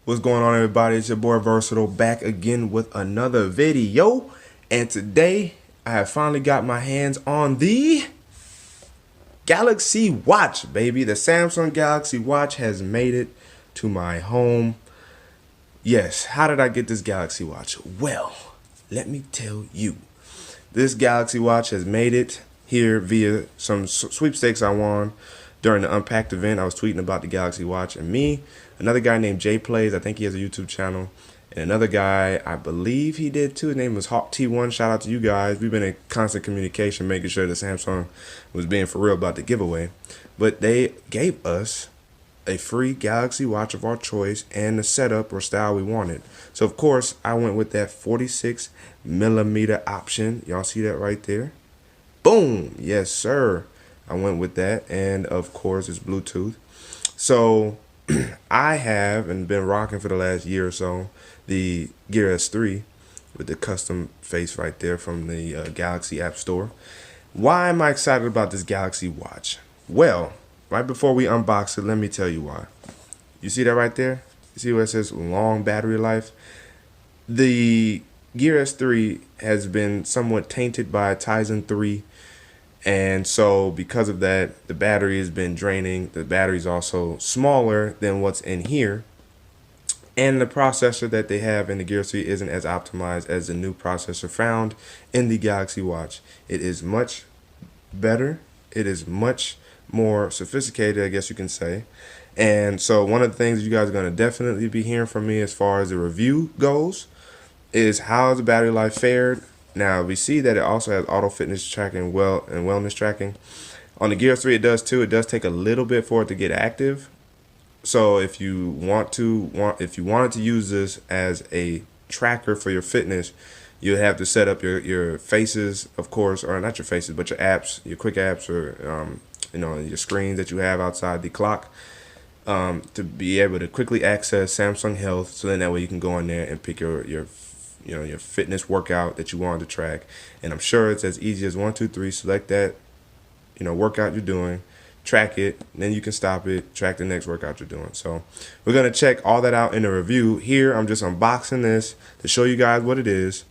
What's going on, everybody? It's your boy Versatile back again with another video. And today I have finally got my hands on the Galaxy Watch, baby. The Samsung Galaxy Watch has made it to my home. Yes, how did I get this Galaxy Watch? Well, let me tell you. This Galaxy Watch has made it here via some sweepstakes I won during the Unpacked event. I was tweeting about the Galaxy Watch, and me, another guy named Jay Plays, I think he has a YouTube channel, and another guy, I believe he did too, his name was Hawk T1. Shout out to you guys. We've been in constant communication, making sure that Samsung was being for real about the giveaway. But they gave us a free Galaxy Watch of our choice and the setup or style we wanted. So of course I went with that 46mm option. Y'all see that right there? Boom! Yes sir, I went with that, and of course it's Bluetooth. So I have and been rocking for the last year or so the Gear S3 with the custom face right there from the Galaxy App Store. Why am I excited about this Galaxy Watch? Well, right before we unbox it, let me tell you why. You see that right there? You see where it says long battery life? The Gear S3 has been somewhat tainted by Tizen 3. And so because of that, the battery has been draining. The battery is also smaller than what's in here. And the processor that they have in the Gear 3 isn't as optimized as the new processor found in the Galaxy Watch. It is much better. It is much more sophisticated, I guess you can say. And so one of the things you guys are going to definitely be hearing from me as far as the review goes is how the battery life fared. Now we see that it also has auto fitness tracking and wellness tracking. On the Gear 3 it does too. It does take a little bit for it to get active. So if you wanted to use this as a tracker for your fitness, you have to set up your faces, of course, or not your faces, but your apps, your quick apps, or your screens that you have outside the clock, to be able to quickly access Samsung Health. So then that way you can go in there and pick your fitness workout that you want to track. And I'm sure it's as easy as 1, 2, 3. Select that workout you're doing, track it, then you can stop it, track the next workout you're doing. So we're gonna check all that out in the review. Here I'm just unboxing this to show you guys what it is.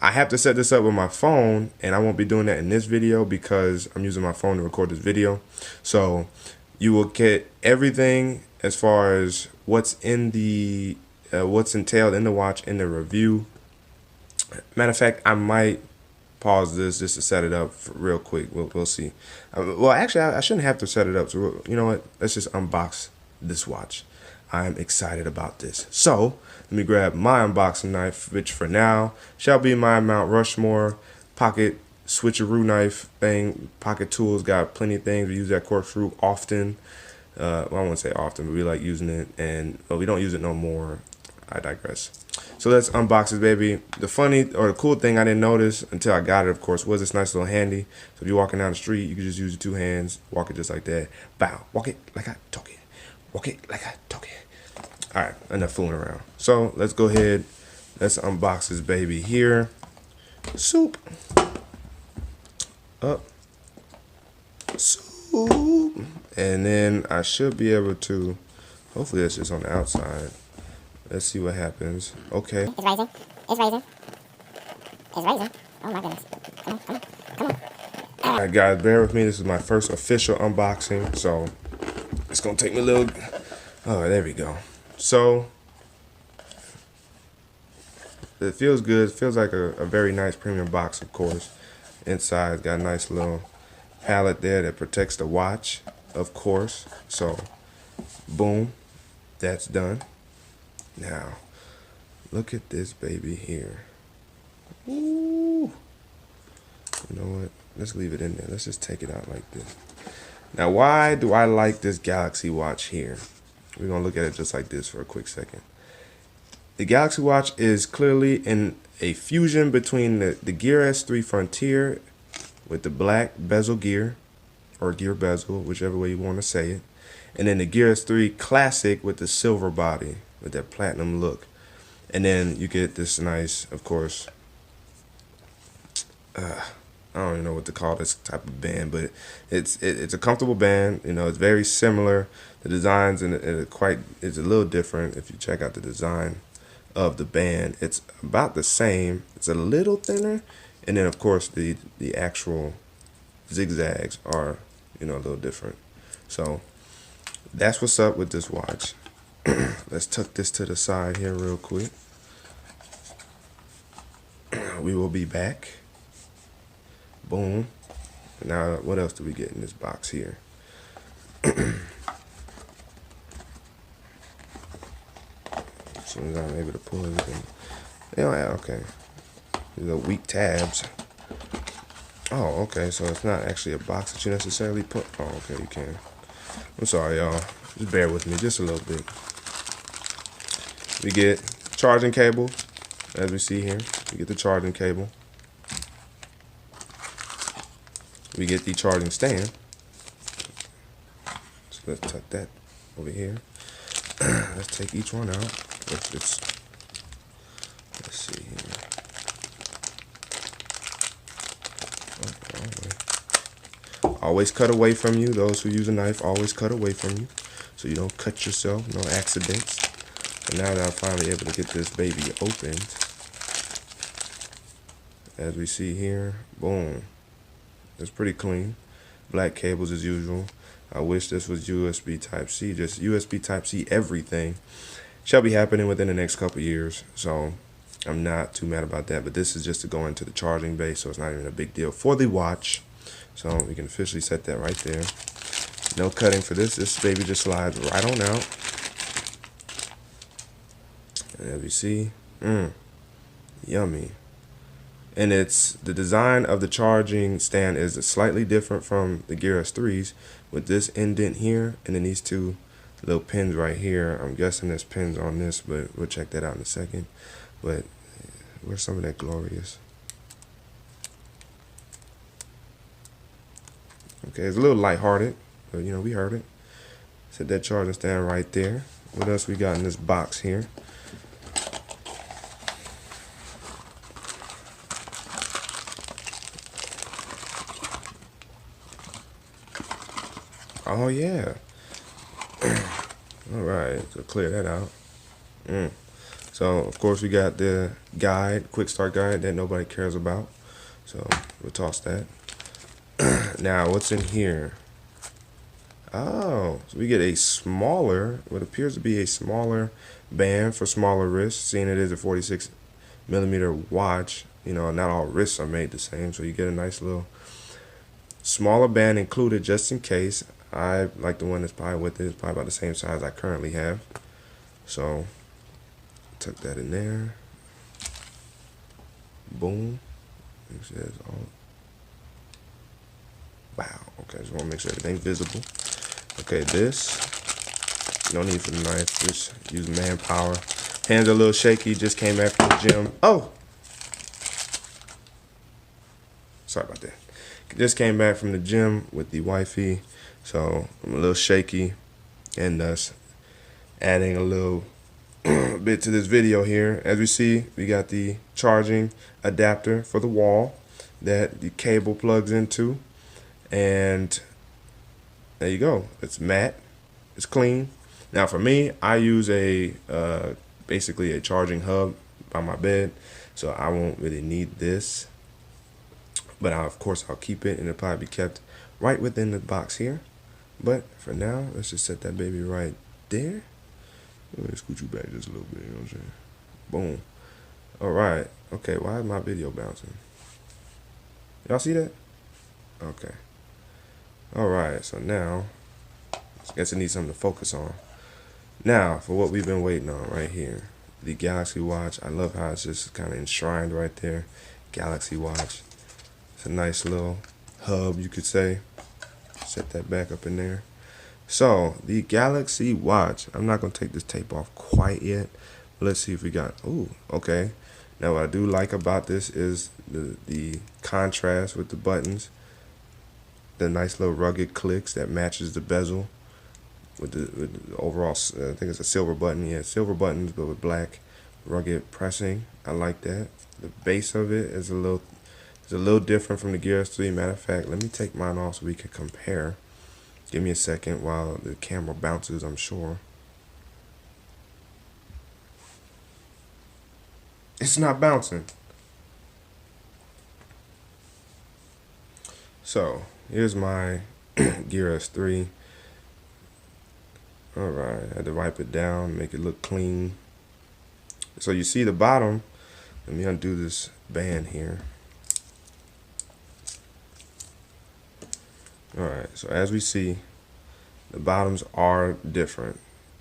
I have to set this up with my phone, and I won't be doing that in this video because I'm using my phone to record this video. So you will get everything as far as what's in the what's entailed in the watch in the review. Matter of fact, I might pause this just to set it up real quick. We'll see. Well, actually, I shouldn't have to set it up. So you know what? Let's just unbox this watch. I'm excited about this. So let me grab my unboxing knife, which for now shall be my Mount Rushmore pocket switcheroo knife thing. Pocket tools got plenty of things. We use that corkscrew often. Well, I won't say often, but we like using it, and we don't use it no more. I digress. So let's unbox this baby. The funny or the cool thing I didn't notice until I got it, of course, was this nice little handy. So if you're walking down the street, you can just use your 2 hands, walk it just like that. Bow, walk it like I talk it. Walk it like I talk it. All right, enough fooling around. So let's go ahead. Let's unbox this baby here. Soup. Up. Soup. And then I should be able to, hopefully that's just on the outside. Let's see what happens. Okay. It's rising. It's rising. It's rising. Oh my goodness. Come on, come on, come on. Alright guys, bear with me. This is my first official unboxing, so it's gonna take me a little. Oh, there we go. So it feels good. It feels like a very nice premium box, of course. Inside, it's got a nice little palette there that protects the watch, of course. So boom, that's done. Now, look at this baby here. Ooh. You know what? Let's leave it in there. Let's just take it out like this. Now, why do I like this Galaxy Watch here? We're going to look at it just like this for a quick second. The Galaxy Watch is clearly in a fusion between the Gear S3 Frontier with the black bezel gear, or gear bezel, whichever way you want to say it, and then the Gear S3 Classic with the silver body, with that platinum look. And then you get this nice, of course, I don't even know what to call this type of band, but it's a comfortable band. You know, it's very similar. The designs and it's a little different. If you check out the design of the band, it's about the same. It's a little thinner, and then of course the actual zigzags are, you know, a little different. So that's what's up with this watch. Let's tuck this to the side here real quick. We will be back. Boom. Now, what else do we get in this box here? As soon as I'm able to pull everything. Yeah, okay. These are weak tabs. Oh, okay. So it's not actually a box that you necessarily put. Oh, okay, you can. I'm sorry, y'all. Just bear with me just a little bit. We get charging cable, as we see here. We get the charging cable. We get the charging stand. So let's tuck that over here. Let's take each one out. Let's see here. Always cut away from you. Those who use a knife, always cut away from you, so you don't cut yourself. No accidents. And now that I'm finally able to get this baby opened, as we see here, boom. It's pretty clean. Black cables as usual. I wish this was USB Type-C. Just USB Type-C everything. Shall be happening within the next couple years. So I'm not too mad about that. But this is just to go into the charging base, so it's not even a big deal for the watch. So we can officially set that right there. No cutting for this. This baby just slides right on out. And as we see, yummy. And it's the design of the charging stand is slightly different from the Gear S3s, with this indent here and then these two little pins right here. I'm guessing there's pins on this, but we'll check that out in a second. But where's some of that glorious? Okay, it's a little lighthearted, but you know, we heard it. Set that charging stand right there. What else we got in this box here? Oh yeah. All right, so clear that out. So of course we got the guide, quick start guide that nobody cares about. So we'll toss that. Now what's in here? Oh, so we get a smaller, what appears to be a smaller band for smaller wrists. Seeing it is a 46mm watch, you know, not all wrists are made the same, so you get a nice little smaller band included just in case. I like the one that's probably with it. It's probably about the same size I currently have. So, tuck that in there. Boom. Make sure it's all. Wow. Okay, just want to make sure everything's visible. Okay, this. No need for the knife. Just use manpower. Hands are a little shaky. Just came back from the gym. Oh! Sorry about that. Just came back from the gym with the wifey. So I'm a little shaky, and thus adding a little bit to this video here. As we see, we got the charging adapter for the wall that the cable plugs into, and there you go. It's matte, it's clean. Now for me, I use a basically a charging hub by my bed, so I won't really need this, but of course I'll keep it, and it'll probably be kept right within the box here. But for now, let's just set that baby right there. Let me scoot you back just a little bit, you know what I'm saying? Boom. All right. Okay, why is my video bouncing? Y'all see that? Okay. All right, so now, I guess it needs something to focus on. Now, for what we've been waiting on right here, the Galaxy Watch. I love how it's just kind of enshrined right there. Galaxy Watch. It's a nice little hub, you could say. Set that back up in there. So the Galaxy Watch, I'm not gonna take this tape off quite yet, but let's see if we got, ooh, okay. Now what I do like about this is the contrast with the buttons, the nice little rugged clicks that matches the bezel with the overall, I think it's a silver button, yeah, silver buttons, but with black rugged pressing. I like that. The base of it is a little It's a little different from the Gear S3. Matter of fact, let me take mine off so we can compare. Give me a second while the camera bounces, I'm sure. It's not bouncing. So, here's my Gear S3. Alright, I had to wipe it down, make it look clean. So you see the bottom. Let me undo this band here. Alright, so as we see, the bottoms are different.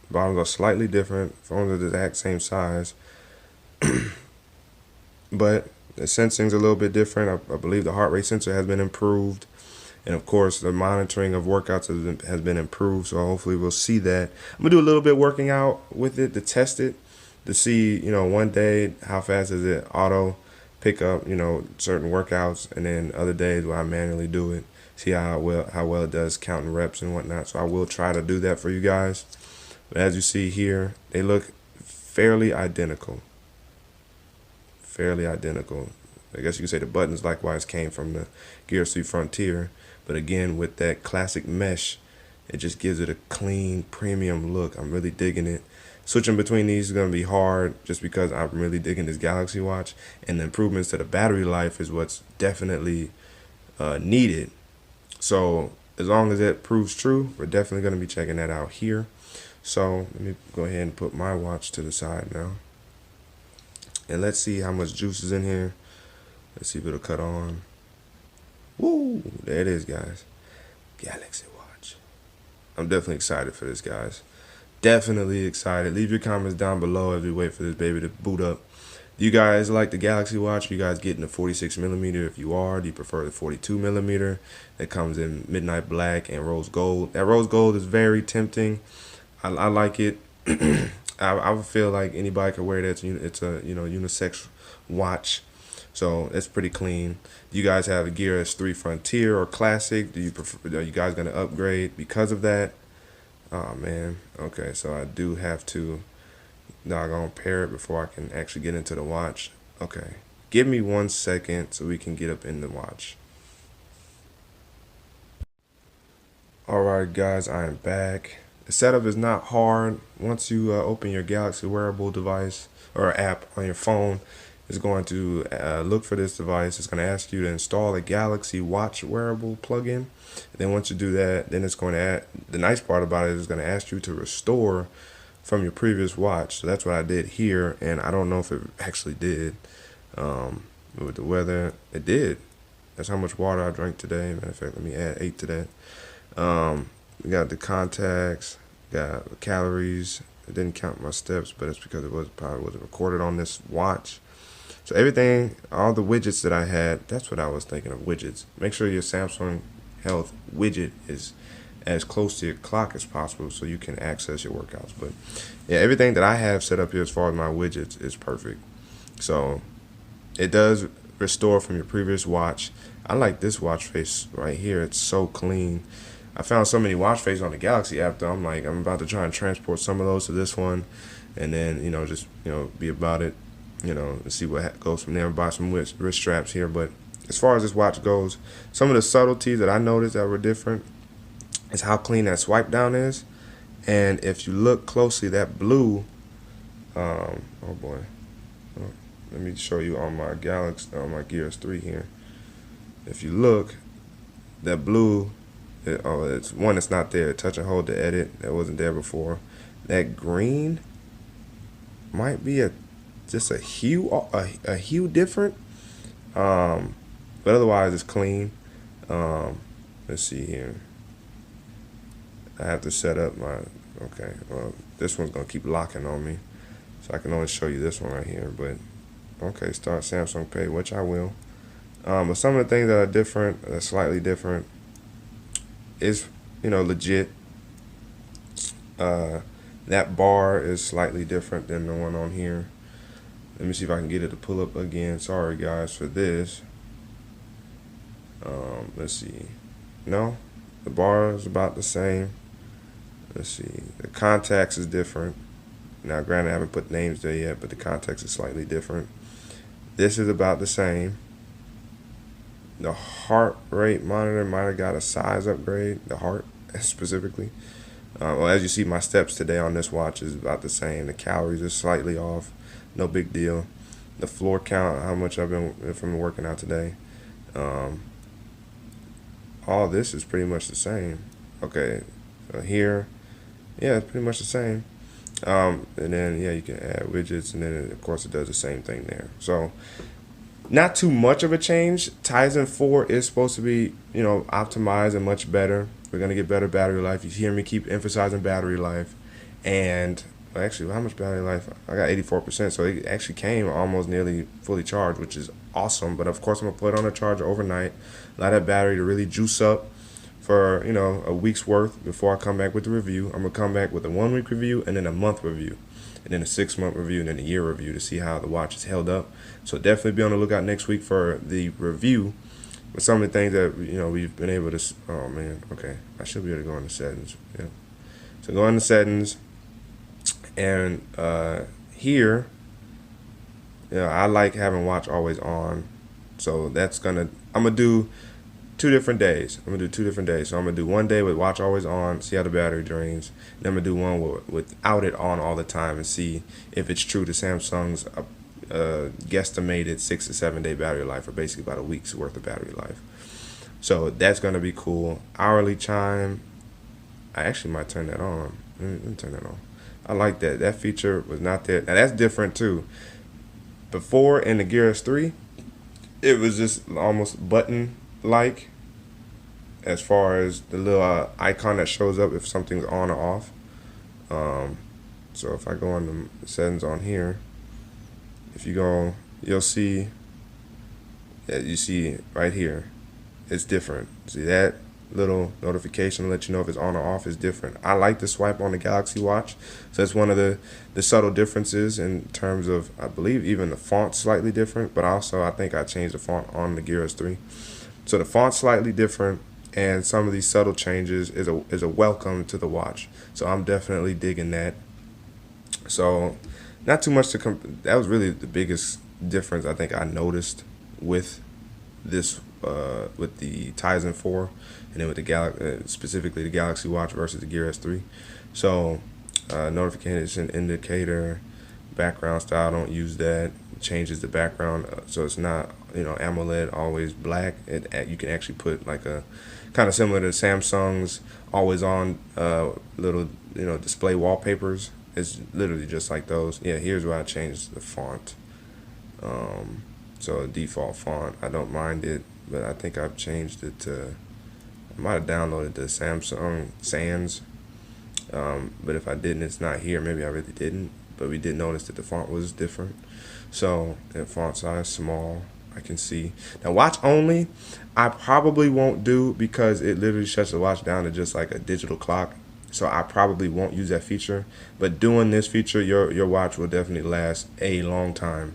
The bottoms are slightly different. Phones are the exact same size. But the sensing's a little bit different. I believe the heart rate sensor has been improved. And of course, the monitoring of workouts has been improved. So hopefully we'll see that. I'm going to do a little bit working out with it to test it, to see, one day how fast does it auto pick up, certain workouts. And then other days where I manually do it, see how well it does counting reps and whatnot. So I will try to do that for you guys. But as you see here, they look fairly identical. Fairly identical. I guess you could say the buttons likewise came from the Gear 3 Frontier. But again, with that classic mesh, it just gives it a clean, premium look. I'm really digging it. Switching between these is going to be hard just because I'm really digging this Galaxy Watch. And the improvements to the battery life is what's definitely needed. So as long as that proves true, we're definitely going to be checking that out here. So let me go ahead and put my watch to the side now. And let's see how much juice is in here. Let's see if it'll cut on. Woo! There it is, guys. Galaxy Watch. I'm definitely excited for this, guys. Definitely excited. Leave your comments down below as we wait for this baby to boot up. Do you guys like the Galaxy Watch? Are you guys getting the 46mm? If you are, do you prefer the 42mm that comes in midnight black and rose gold? That rose gold is very tempting. I like it. I feel like anybody could wear that. It's a unisex watch, so it's pretty clean. Do you guys have a Gear S3 Frontier or Classic? Do you prefer? Are you guys gonna upgrade because of that? Oh man. Okay, so I do have to doggone pair it before I can actually get into the watch. Okay, give me 1 second so we can get up in the watch. All right, guys, I am back. The setup is not hard. Once you open your Galaxy wearable device or app on your phone, it's going to look for this device. It's going to ask you to install a Galaxy Watch wearable plugin. And then once you do that, then it's going to add, the nice part about it is going to ask you to restore from your previous watch. So that's what I did here, and I don't know if it actually did. With the weather, it did. That's how much water I drank today. Matter of fact, let me add 8 to that. We got the contacts, got the calories. It didn't count my steps, but it's because it probably wasn't recorded on this watch. So everything, all the widgets that I had, that's what I was thinking of, widgets. Make sure your Samsung Health widget is as close to your clock as possible so you can access your workouts. But yeah, everything that I have set up here as far as my widgets is perfect. So it does restore from your previous watch. I like this watch face right here. It's so clean. I found so many watch faces on the Galaxy app though. I'm like, I'm about to try and transport some of those to this one, and then just be about it, and see what goes from there. Buy some wrist straps here. But as far as this watch goes, some of the subtleties that I noticed that were different is how clean that swipe down is, and if you look closely, that blue. Oh boy, let me show you on my Galaxy, on my Gear S3 here. If you look, that blue. It's one that's not there. Touch and hold to edit. That wasn't there before. That green might be just a hue different. But otherwise it's clean. Let's see here. I have to set up my. Okay. Well, this one's gonna keep locking on me, so I can only show you this one right here. But okay, start Samsung Pay, which I will. But some of the things that are different, slightly different. Is legit. That bar is slightly different than the one on here. Let me see if I can get it to pull up again. Sorry guys for this. Let's see. No, the bar is about the same. Let's see. The contacts is different. Now granted I haven't put names there yet, but the context is slightly different. This is about the same. The heart rate monitor might have got a size upgrade. The heart specifically. Well, as you see, my steps today on this watch is about the same. The calories are slightly off. No big deal. The floor count, how much I've been from working out today. Um, all this is pretty much the same. Okay, here, yeah, it's pretty much the same. And then yeah, you can add widgets, and then of course it does the same thing there. So not too much of a change. Tizen 4 is supposed to be, optimized and much better. We're gonna get better battery life. You hear me keep emphasizing battery life, and actually, how much battery life? I got 84%, so it actually came almost nearly fully charged, which is awesome. But of course, I'm gonna put it on a charger overnight, allow that battery to really juice up for a week's worth before I come back with the review. I'm gonna come back with a 1 week review and then a month review, and then a 6 month review, and then a year review to see how the watch is held up. So definitely be on the lookout next week for the review with some of the things that we've been able to. Oh man, okay, I should be able to go into settings. Yeah, so go into settings, and here, I like having watch always on. So I'm gonna do 2 different days. I'm gonna do 2 different days. So I'm gonna do one day with watch always on, see how the battery drains. Then I'm gonna do one without it on all the time and see if it's true to Samsung's guesstimated 6 to 7 day battery life, or basically about a week's worth of battery life. So that's gonna be cool. Hourly chime, I actually might turn that on. Let me turn that on. I like that. That feature was not there. Now that's different too. Before in the Gear S3, it was just almost button like, as far as the little icon that shows up if something's on or off. So if I go on the settings on here, if you go, you'll see that you see right here, it's different. See that little notification to let you know if it's on or off is different. I like the swipe on the Galaxy Watch, so that's one of the subtle differences in terms of, I believe even the font's slightly different, but also I think I changed the font on the Gear S3. So the font's slightly different, and some of these subtle changes is a welcome to the watch. So I'm definitely digging that. So not too much to that was really the biggest difference I think I noticed with this with the Tizen 4, and then with the specifically the Galaxy Watch versus the Gear S3. So notification indicator, background style, don't use that. It changes the background, so it's not AMOLED always black. You can actually put like a kind of similar to Samsung's always on little display wallpapers. It's literally just like those. Yeah, here's where I changed the font. So default font, I don't mind it, but I think I've changed it to, I might have downloaded the Samsung Sans, but if I didn't, it's not here. Maybe I really didn't, but we did notice that the font was different. So the font size small, I can see. Now watch only, I probably won't do, because it literally shuts the watch down to just like a digital clock. So I probably won't use that feature. But doing this feature, your watch will definitely last a long time,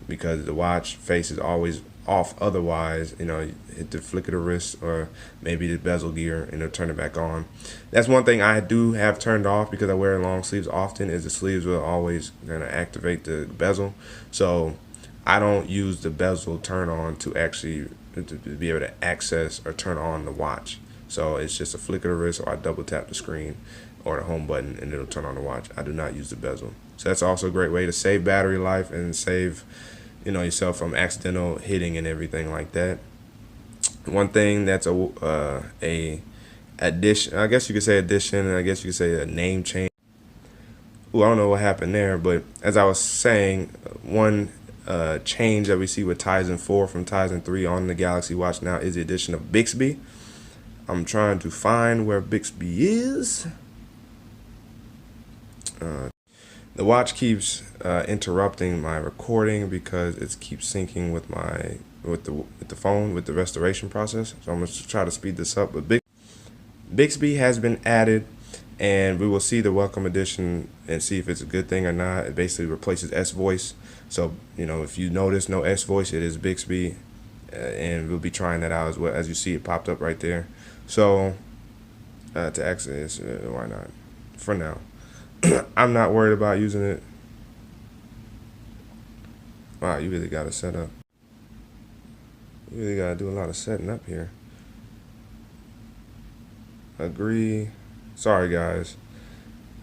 because the watch face is always off. Otherwise, hit the flick of the wrist or maybe the bezel gear and it'll turn it back on. That's one thing I do have turned off, because I wear long sleeves often, is the sleeves will always gonna activate the bezel. So I don't use the bezel turn on to actually to be able to access or turn on the watch. So it's just a flick of the wrist, or I double tap the screen or the home button and it'll turn on the watch. I do not use the bezel. So that's also a great way to save battery life and save yourself from accidental hitting and everything like that. One thing that's a addition, I guess you could say addition, and I guess you could say a name change. Ooh, I don't know what happened there, but as I was saying, one change that we see with Tizen 4 from Tizen 3 on the Galaxy Watch now is the addition of Bixby. I'm trying to find where Bixby is. The watch keeps interrupting my recording because it keeps syncing with the phone with the restoration process. So I'm gonna try to speed this up. But Bixby has been added, and we will see the welcome edition and see if it's a good thing or not. It basically replaces S voice. So if you notice no S voice, it is Bixby, and we'll be trying that out as well. As you see, it popped up right there. So to access, why not? For now. I'm not worried about using it. Wow, you really got to set up. You really gotta do a lot of setting up here. Agree. Sorry guys.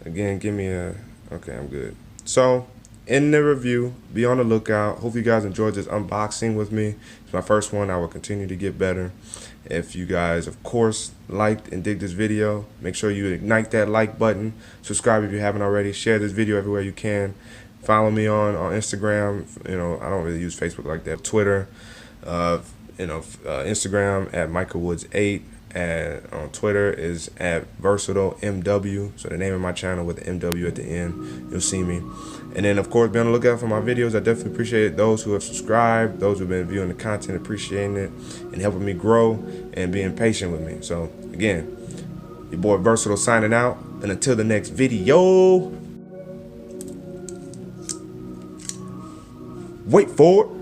Again, give me a, okay, I'm good. So in the review, be on the lookout. Hope you guys enjoyed this unboxing with me. It's my first one. I will continue to get better. If you guys, of course, liked and dig this video, make sure you ignite that like button. Subscribe if you haven't already. Share this video everywhere you can. Follow me on Instagram. You know, I don't really use Facebook like that. Twitter, Instagram at Micah Woods 8. And on Twitter is at vrsatile MW. So the name of my channel with the MW at the end. You'll see me. And then, of course, be on the lookout for my videos. I definitely appreciate those who have subscribed, those who have been viewing the content, appreciating it, and helping me grow and being patient with me. So, again, your boy Versatile signing out. And until the next video, wait for it.